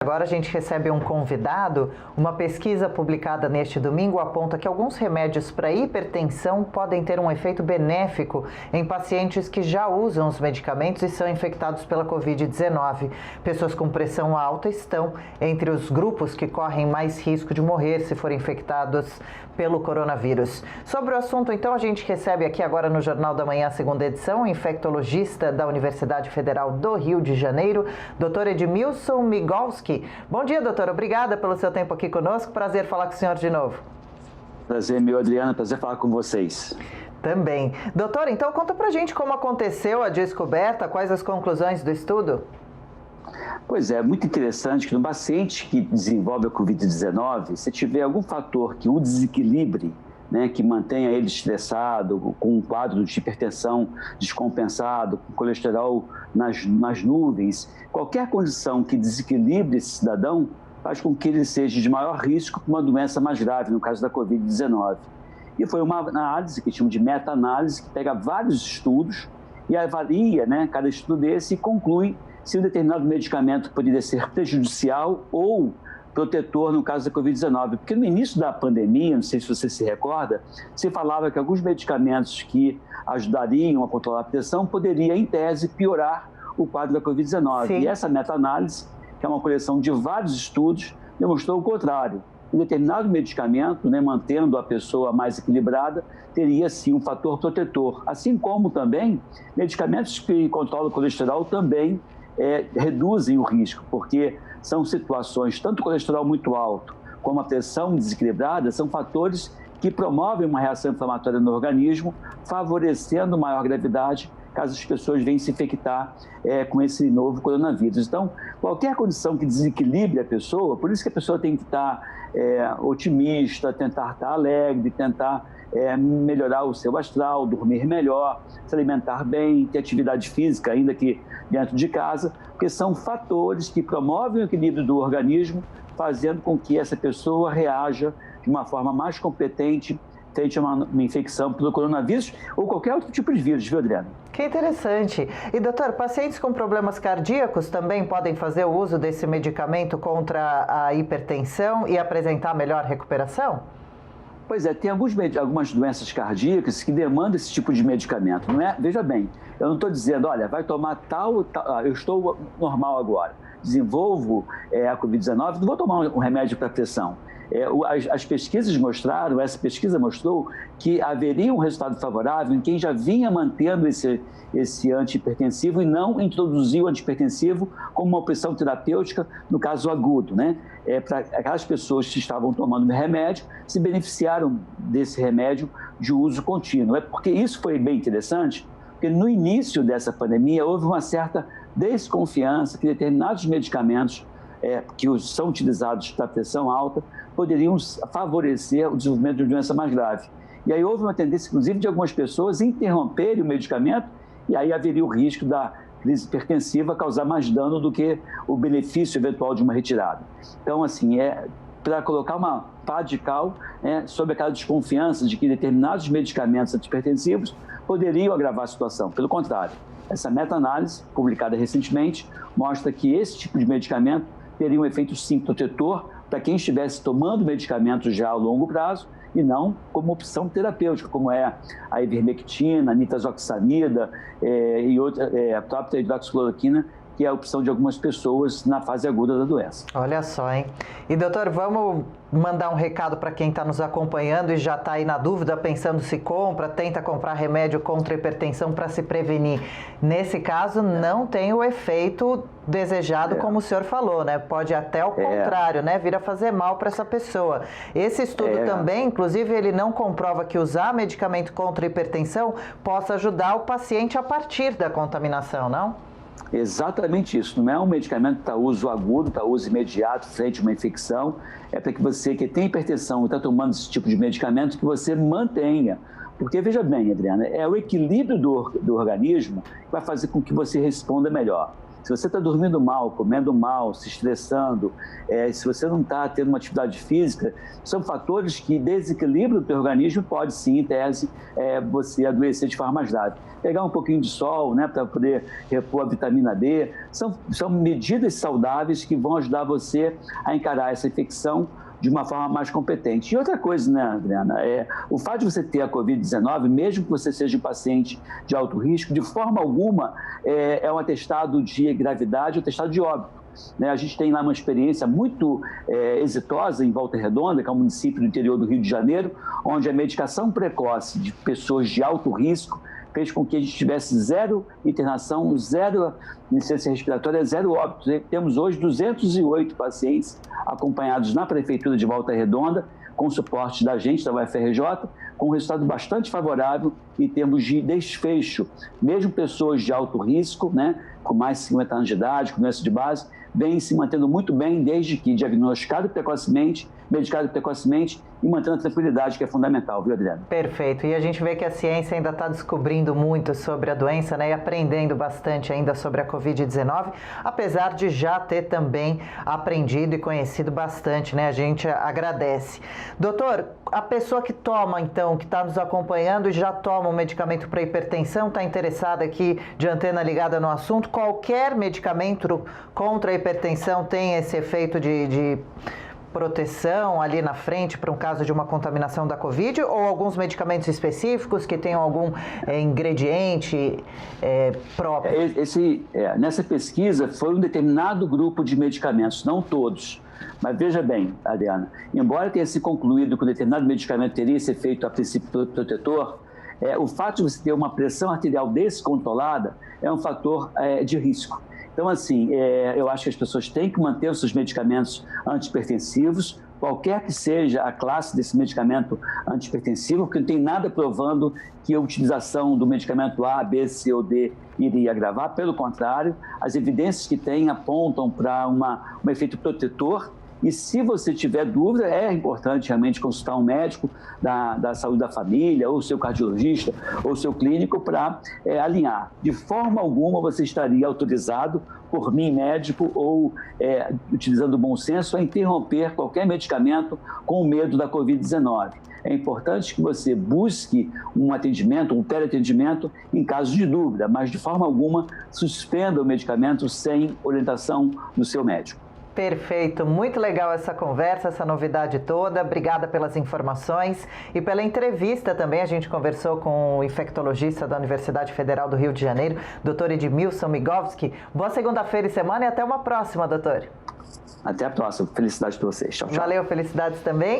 Agora a gente recebe um convidado. Uma pesquisa publicada neste domingo aponta que alguns remédios para hipertensão podem ter um efeito benéfico em pacientes que já usam os medicamentos e são infectados pela Covid-19. Pessoas com pressão alta estão entre os grupos que correm mais risco de morrer se forem infectados pelo coronavírus. Sobre o assunto, então, a gente recebe aqui agora no Jornal da Manhã, segunda edição, o infectologista da Universidade Federal do Rio de Janeiro, Dr. Edmilson Migolski. Bom dia, doutor. Obrigada pelo seu tempo aqui conosco. Prazer falar com o senhor de novo. Prazer, meu Adriana. Prazer falar com vocês. Também. Doutor, então conta pra gente como aconteceu a descoberta, quais as conclusões do estudo? Pois é, muito interessante que no paciente que desenvolve a Covid-19, se tiver algum fator que o desequilibre, que mantenha ele estressado, com um quadro de hipertensão descompensado, com colesterol nas nuvens, qualquer condição que desequilibre esse cidadão faz com que ele seja de maior risco para uma doença mais grave, no caso da Covid-19. E foi uma análise que chamamos de meta-análise, que pega vários estudos e avalia, cada estudo desse e conclui se um determinado medicamento poderia ser prejudicial ou protetor no caso da Covid-19. Porque no início da pandemia, não sei se você se recorda, se falava que alguns medicamentos que ajudariam a controlar a pressão poderiam, em tese, piorar o quadro da Covid-19. Sim. E essa meta-análise, que é uma coleção de vários estudos, demonstrou o contrário. Um determinado medicamento, mantendo a pessoa mais equilibrada, teria sim um fator protetor. Assim como também medicamentos que controlam o colesterol também reduzem o risco, porque são situações, tanto o colesterol muito alto como a pressão desequilibrada, são fatores que promovem uma reação inflamatória no organismo, favorecendo maior gravidade caso as pessoas venham se infectar com esse novo coronavírus. Então, qualquer condição que desequilibre a pessoa, por isso que a pessoa tem que estar otimista, tentar estar alegre, tentar melhorar o seu astral, dormir melhor, se alimentar bem, ter atividade física, ainda que dentro de casa, porque são fatores que promovem o equilíbrio do organismo, fazendo com que essa pessoa reaja de uma forma mais competente frente a uma infecção pelo coronavírus ou qualquer outro tipo de vírus, viu, Adriana? Que interessante. E, doutor, pacientes com problemas cardíacos também podem fazer o uso desse medicamento contra a hipertensão e apresentar melhor recuperação? Pois é, tem algumas doenças cardíacas que demandam esse tipo de medicamento, não é? Veja bem, eu não estou dizendo, olha, vai tomar tal, eu estou normal agora, desenvolvo a Covid-19, não vou tomar um remédio para pressão. As pesquisas mostraram, essa pesquisa mostrou que haveria um resultado favorável em quem já vinha mantendo esse antihipertensivo e não introduziu o antihipertensivo como uma opção terapêutica no caso agudo, para aquelas pessoas que estavam tomando remédio se beneficiaram desse remédio de uso contínuo. Porque isso foi bem interessante, porque no início dessa pandemia houve uma certa desconfiança que determinados medicamentos que são utilizados para pressão alta poderiam favorecer o desenvolvimento de uma doença mais grave. E aí houve uma tendência, inclusive, de algumas pessoas interromperem o medicamento e aí haveria o risco da crise hipertensiva causar mais dano do que o benefício eventual de uma retirada. Então, assim, para colocar uma pá de cal sobre aquela desconfiança de que determinados medicamentos antihipertensivos poderiam agravar a situação. Pelo contrário, essa meta-análise, publicada recentemente, mostra que esse tipo de medicamento teria um efeito sim protetor para quem estivesse tomando medicamentos já a longo prazo e não como opção terapêutica, como é a ivermectina, a nitazoxanida e a própria hidroxicloroquina, que é a opção de algumas pessoas na fase aguda da doença. Olha só, hein? E, doutor, vamos mandar um recado para quem está nos acompanhando e já está aí na dúvida, pensando se compra, tenta comprar remédio contra a hipertensão para se prevenir. Nesse caso, não tem o efeito desejado, como o senhor falou, Pode até ao contrário, vir a fazer mal para essa pessoa. Esse estudo também, inclusive, ele não comprova que usar medicamento contra a hipertensão possa ajudar o paciente a partir da contaminação, não? Exatamente isso, não é um medicamento para uso agudo, para uso imediato, frente a uma infecção, é para que você que tem hipertensão e está tomando esse tipo de medicamento, que você mantenha. Porque, veja bem, Adriana, é o equilíbrio do organismo que vai fazer com que você responda melhor. Se você está dormindo mal, comendo mal, se estressando, se você não está tendo uma atividade física, são fatores que desequilibram o teu organismo, pode sim, em tese, você adoecer de forma mais grave. Pegar um pouquinho de sol, né, para poder repor a vitamina D, são medidas saudáveis que vão ajudar você a encarar essa infecção de uma forma mais competente. E outra coisa, né, Adriana, o fato de você ter a Covid-19, mesmo que você seja um paciente de alto risco, de forma alguma é um atestado de gravidade, um atestado de óbito. Né? A gente tem lá uma experiência muito exitosa em Volta Redonda, que é um município do interior do Rio de Janeiro, onde a medicação precoce de pessoas de alto risco fez com que a gente tivesse 0 internação, 0 insuficiência respiratória, 0 óbitos. Temos hoje 208 pacientes acompanhados na Prefeitura de Volta Redonda, com suporte da gente, da UFRJ, com um resultado bastante favorável em termos de desfecho. Mesmo pessoas de alto risco, né, com mais de 50 anos de idade, com doença de base, vêm se mantendo muito bem desde que diagnosticado precocemente, medicado precocemente e mantendo a tranquilidade, que é fundamental, viu, Adriana? Perfeito. E a gente vê que a ciência ainda está descobrindo muito sobre a doença, né, e aprendendo bastante ainda sobre a Covid-19, apesar de já ter também aprendido e conhecido bastante, né? A gente agradece. Doutor, a pessoa que toma, então, que está nos acompanhando e já toma um medicamento para hipertensão, está interessada aqui de antena ligada no assunto, qualquer medicamento contra a hipertensão tem esse efeito de proteção ali na frente para um caso de uma contaminação da Covid, ou alguns medicamentos específicos que tenham algum ingrediente próprio? Nessa pesquisa foi um determinado grupo de medicamentos, não todos. Mas veja bem, Adriana, embora tenha se concluído que um determinado medicamento teria esse efeito a princípio protetor, o fato de você ter uma pressão arterial descontrolada é um fator de risco. Então, assim, eu acho que as pessoas têm que manter os seus medicamentos antihipertensivos, qualquer que seja a classe desse medicamento antihipertensivo, porque não tem nada provando que a utilização do medicamento A, B, C ou D iria agravar. Pelo contrário, as evidências que tem apontam para um efeito protetor. E se você tiver dúvida, é importante realmente consultar um médico da saúde da família, ou seu cardiologista, ou seu clínico, para alinhar. De forma alguma você estaria autorizado, por mim, médico, ou utilizando o bom senso, a interromper qualquer medicamento com medo da Covid-19. É importante que você busque um atendimento, um teleatendimento, em caso de dúvida, mas de forma alguma suspenda o medicamento sem orientação do seu médico. Perfeito, muito legal essa conversa, essa novidade toda. Obrigada pelas informações e pela entrevista também. A gente conversou com o infectologista da Universidade Federal do Rio de Janeiro, Dr. Edmilson Migovski. Boa segunda-feira e semana e até uma próxima, doutor. Até a próxima. Felicidades para vocês. Tchau, tchau. Valeu, felicidades também.